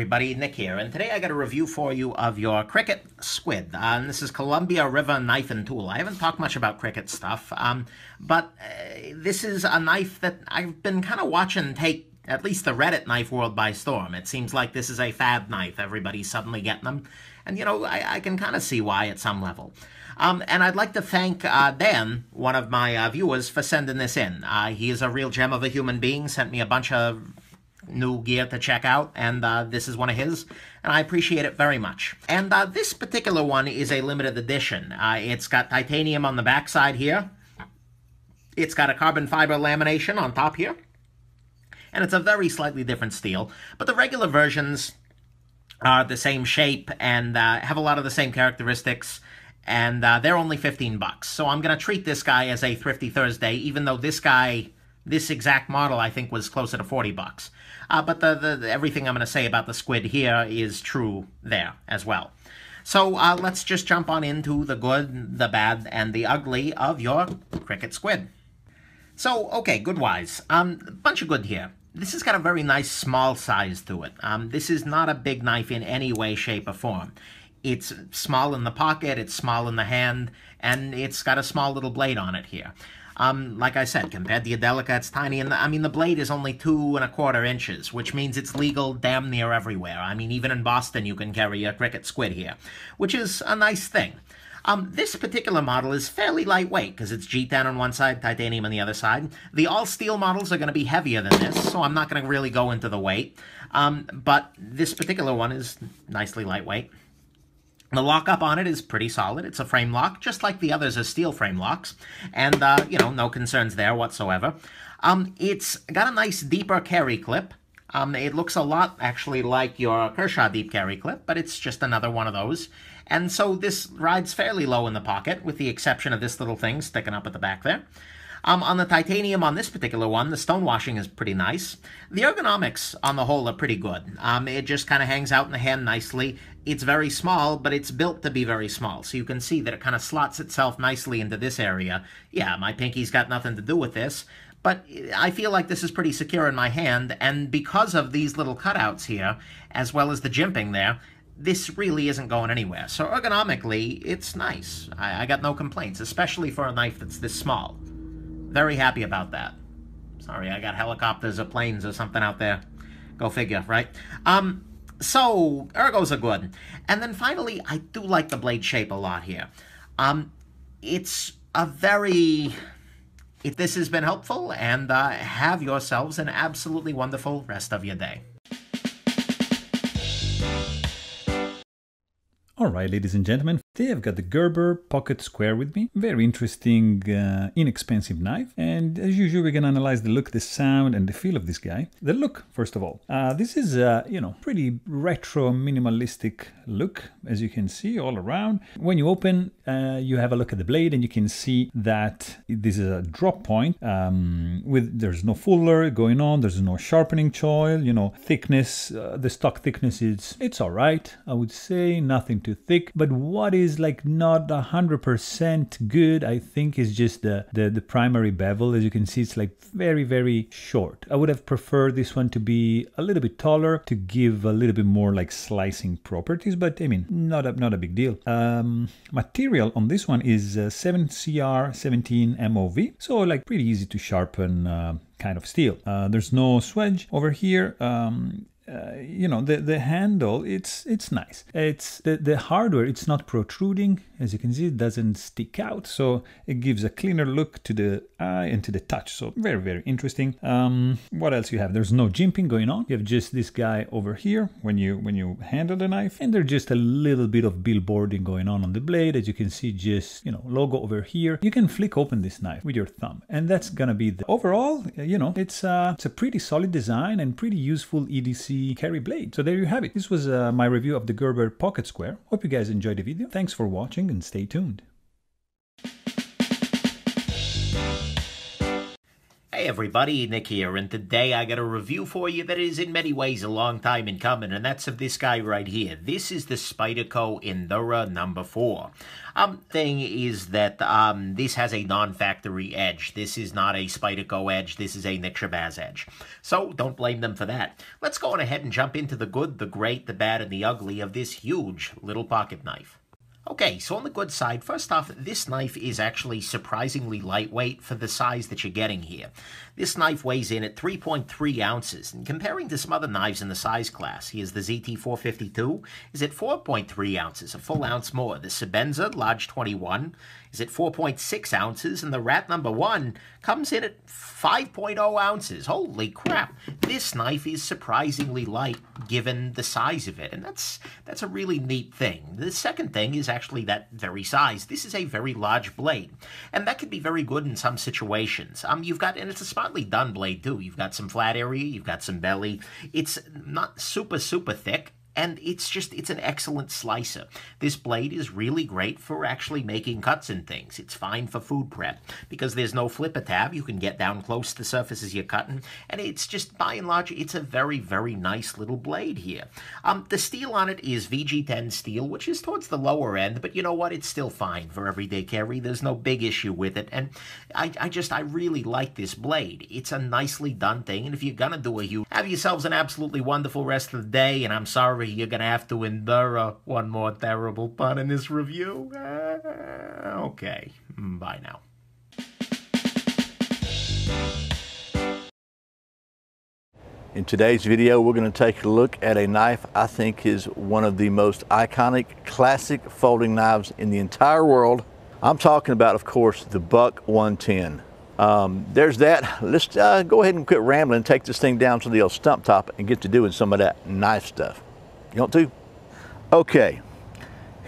everybody, Nick here, and today I got a review for you of your Cricut Squid. And this is Columbia River Knife and Tool. I haven't talked much about Cricut stuff, but this is a knife that I've been kind of watching take at least the Reddit knife world by storm. It seems like this is a fad knife. Everybody's suddenly getting them, and you know, I can kind of see why at some level. And I'd like to thank Dan, one of my viewers, for sending this in. He is a real gem of a human being, sent me a bunch of new gear to check out, and this is one of his, and I appreciate it very much. And this particular one is a limited edition. It's got titanium on the backside here. It's got a carbon fiber lamination on top here, and it's a very slightly different steel, but the regular versions are the same shape and have a lot of the same characteristics, and they're only 15 bucks. So I'm going to treat this guy as a Thrifty Thursday, even though this exact model, I think, was closer to 40 bucks. But everything I'm going to say about the Squid here is true there as well. So let's just jump on into the good, the bad, and the ugly of your Cricut Squid. So, okay, good-wise. Bunch of good here. This has got a very nice small size to it. This is not a big knife in any way, shape, or form. It's small in the pocket, it's small in the hand, and it's got a small little blade on it here. Like I said, compared to your Delica, it's tiny, and I mean, the blade is only 2¼ inches, which means it's legal damn near everywhere. I mean, even in Boston, you can carry a Cricut Squid here, which is a nice thing. This particular model is fairly lightweight, because it's G10 on one side, titanium on the other side. The all-steel models are going to be heavier than this, so I'm not going to really go into the weight. But this particular one is nicely lightweight. The lockup on it is pretty solid. It's a frame lock, just like the others are steel frame locks. And, you know, no concerns there whatsoever. It's got a nice deeper carry clip. It looks a lot, actually, like your Kershaw deep carry clip, but it's just another one of those. And so this rides fairly low in the pocket, with the exception of this little thing sticking up at the back there. On the titanium on this particular one, the stone washing is pretty nice. The ergonomics on the whole are pretty good. It just kind of hangs out in the hand nicely. It's very small, but it's built to be very small. So you can see that it kind of slots itself nicely into this area. Yeah, my pinky's got nothing to do with this, but I feel like this is pretty secure in my hand, and because of these little cutouts here, as well as the jimping there, this really isn't going anywhere. So ergonomically, it's nice. I got no complaints, especially for a knife that's this small. Very happy about that. Sorry, I got helicopters or planes or something out there. Go figure, right? So, ergos are good. And then finally, I do like the blade shape a lot here. It's a very... If this has been helpful, and have yourselves an absolutely wonderful rest of your day. Alright, ladies and gentlemen, today I've got the Gerber Pocket Square with me. Very interesting, inexpensive knife. And as usual, we're going to analyze the look, the sound, and the feel of this guy. The look, first of all. This is a, you know, pretty retro, minimalistic look, as you can see all around. When you open, you have a look at the blade, and you can see that this is a drop point. There's no fuller going on, there's no sharpening choil, you know, thickness, the stock thickness it's alright, I would say, nothing too thick, but what is like not 100% good, I think, is just the primary bevel. As you can see, it's like very short. I would have preferred this one to be a little bit taller to give a little bit more like slicing properties, but I mean, not a big deal. Material on this one is 7CR17 MOV, so like pretty easy to sharpen kind of steel. There's no swedge over here. You know, the handle, it's nice. It's the hardware, it's not protruding. As you can see, it doesn't stick out, so it gives a cleaner look to the eye and to the touch. So very interesting. What else you have? There's no jimping going on. You have just this guy over here when you handle the knife, and there's just a little bit of billboarding going on the blade. As you can see, just, you know, logo over here. You can flick open this knife with your thumb, and that's gonna be the overall. You know, it's a pretty solid design and pretty useful EDC carry blade. So there you have it. This was my review of the Gerber Pocket Square. Hope you guys enjoyed the video. Thanks for watching and stay tuned. Hey Hey everybody, Nick here, and today I got a review for you that is in many ways a long time in coming, and that's of this guy right here. This is the Spyderco Endura number 4. Thing is that this has a non-factory edge. This is not a Spyderco edge, this is a Nick Shabazz edge. So don't blame them for that. Let's go on ahead and jump into the good, the great, the bad, and the ugly of this huge little pocket knife. Okay, so on the good side, first off, this knife is actually surprisingly lightweight for the size that you're getting here. This knife weighs in at 3.3 ounces, and comparing to some other knives in the size class, here's the ZT452, is at 4.3 ounces, a full ounce more. The Sebenza Large 21 is at 4.6 ounces, and the Rat number 1 comes in at 5.0 ounces. Holy crap! This knife is surprisingly light given the size of it, and that's a really neat thing. The second thing is actually that very size. This is a very large blade, and that could be very good in some situations. And it's a smartly done blade too. You've got some flat area, you've got some belly. It's not super thick, and it's an excellent slicer. This blade is really great for actually making cuts and things. It's fine for food prep because there's no flipper tab. You can get down close to the surfaces you're cutting, and it's just, by and large, it's a very nice little blade here. The steel on it is VG10 steel, which is towards the lower end, but you know what? It's still fine for everyday carry. There's no big issue with it, and I really like this blade. It's a nicely done thing, and if you're gonna do have yourselves an absolutely wonderful rest of the day, and I'm sorry you're gonna have to endure one more terrible pun in this review. Okay, bye now. In today's video, we're going to take a look at a knife I think is one of the most iconic, classic folding knives in the entire world. I'm talking about, of course, the Buck 110. There's that. Let's go ahead and quit rambling and take this thing down to the old stump top and get to doing some of that knife stuff. You want to? Okay,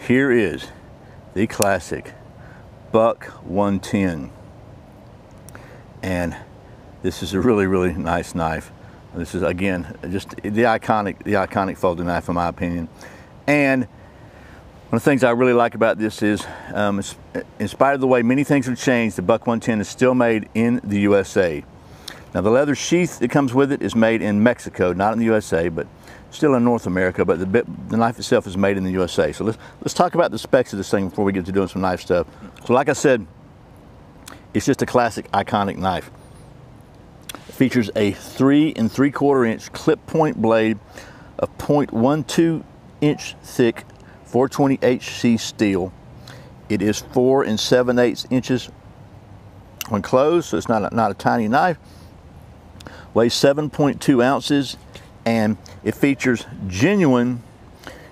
here is the classic Buck 110. And this is a really nice knife. This is, again, just the iconic folding knife in my opinion. And one of the things I really like about this is, in spite of the way many things have changed, the Buck 110 is still made in the USA. Now the leather sheath that comes with it is made in Mexico, not in the USA, but still in North America, but the knife itself is made in the USA. So let's talk about the specs of this thing before we get to doing some knife stuff. So like I said, it's just a classic, iconic knife. It features a 3 3/4 inch clip point blade of 0.12 inch thick 420 HC steel. It is 4 7/8 inches when closed, so it's not a tiny knife. Weighs 7.2 ounces, and it features genuine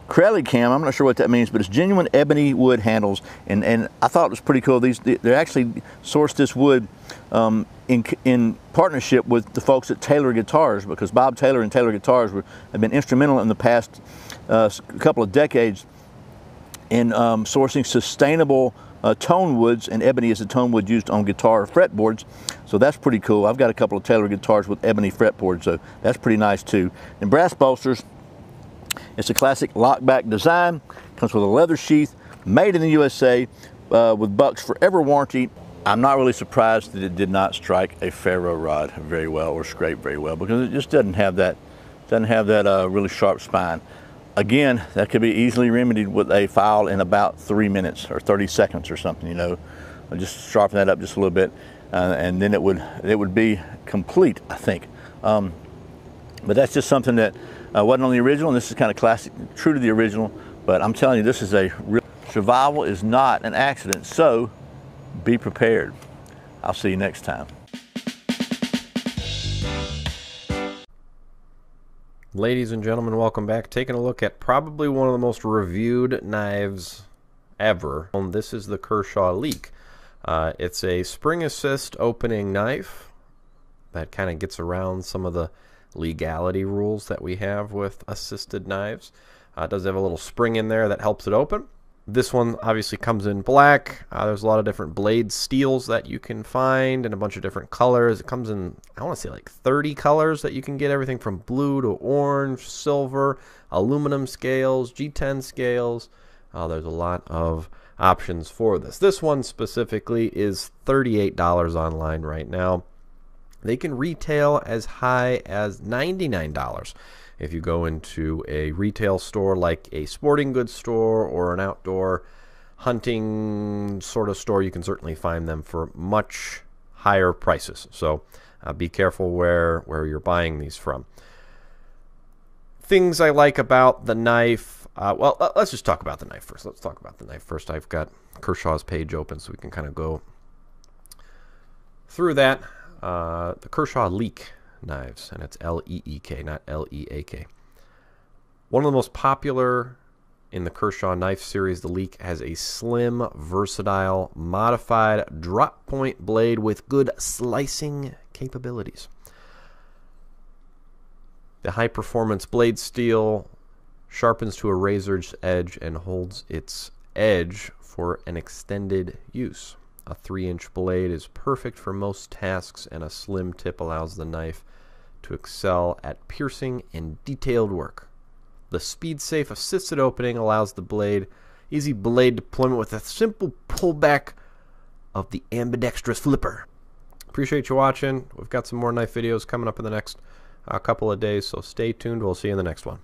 Crelicam. I'm not sure what that means, but it's genuine ebony wood handles, and I thought it was pretty cool. They actually sourced this wood in partnership with the folks at Taylor Guitars, because Bob Taylor and Taylor Guitars have been instrumental in the past couple of decades in sourcing sustainable tone woods, and ebony is a tone wood used on guitar fretboards. So that's pretty cool. I've got a couple of Taylor guitars with ebony fretboards, so that's pretty nice too. And brass bolsters, it's a classic lockback design, comes with a leather sheath, made in the USA, with Buck's forever warranty. I'm not really surprised that it did not strike a ferro rod very well or scrape very well, because it just doesn't have that really sharp spine. Again, that could be easily remedied with a file in about 3 minutes or 30 seconds or something, you know. I'll just sharpen that up just a little bit, and then it would be complete, I think. But that's just something that wasn't on the original, and this is kind of classic, true to the original. But I'm telling you, this is a real survival is not an accident, so be prepared. I'll see you next time. Ladies and gentlemen, welcome back. Taking a look at probably one of the most reviewed knives ever. This is the Kershaw Leak. It's a spring assist opening knife that kind of gets around some of the legality rules that we have with assisted knives. It does have a little spring in there that helps it open. This one obviously comes in black. There's a lot of different blade steels that you can find and a bunch of different colors. It comes in, I want to say, like 30 colors that you can get, everything from blue to orange, silver, aluminum scales, G10 scales. There's a lot of options for this. This one specifically is $38 online right now. They can retail as high as $99. If you go into a retail store like a sporting goods store or an outdoor hunting sort of store, you can certainly find them for much higher prices. So be careful where you're buying these from. Things I like about the knife. Well, let's just talk about the knife first. Let's talk about the knife first. I've got Kershaw's page open so we can kind of go through that. The Kershaw Leak knives, and it's L-E-E-K, not L-E-A-K. One of the most popular in the Kershaw knife series, the Leek has a slim, versatile, modified drop point blade with good slicing capabilities. The high-performance blade steel sharpens to a razor's edge and holds its edge for an extended use. A 3-inch blade is perfect for most tasks, and a slim tip allows the knife to excel at piercing and detailed work. The speed-safe assisted opening allows the easy blade deployment with a simple pullback of the ambidextrous flipper. Appreciate you watching. We've got some more knife videos coming up in the next couple of days, so stay tuned. We'll see you in the next one.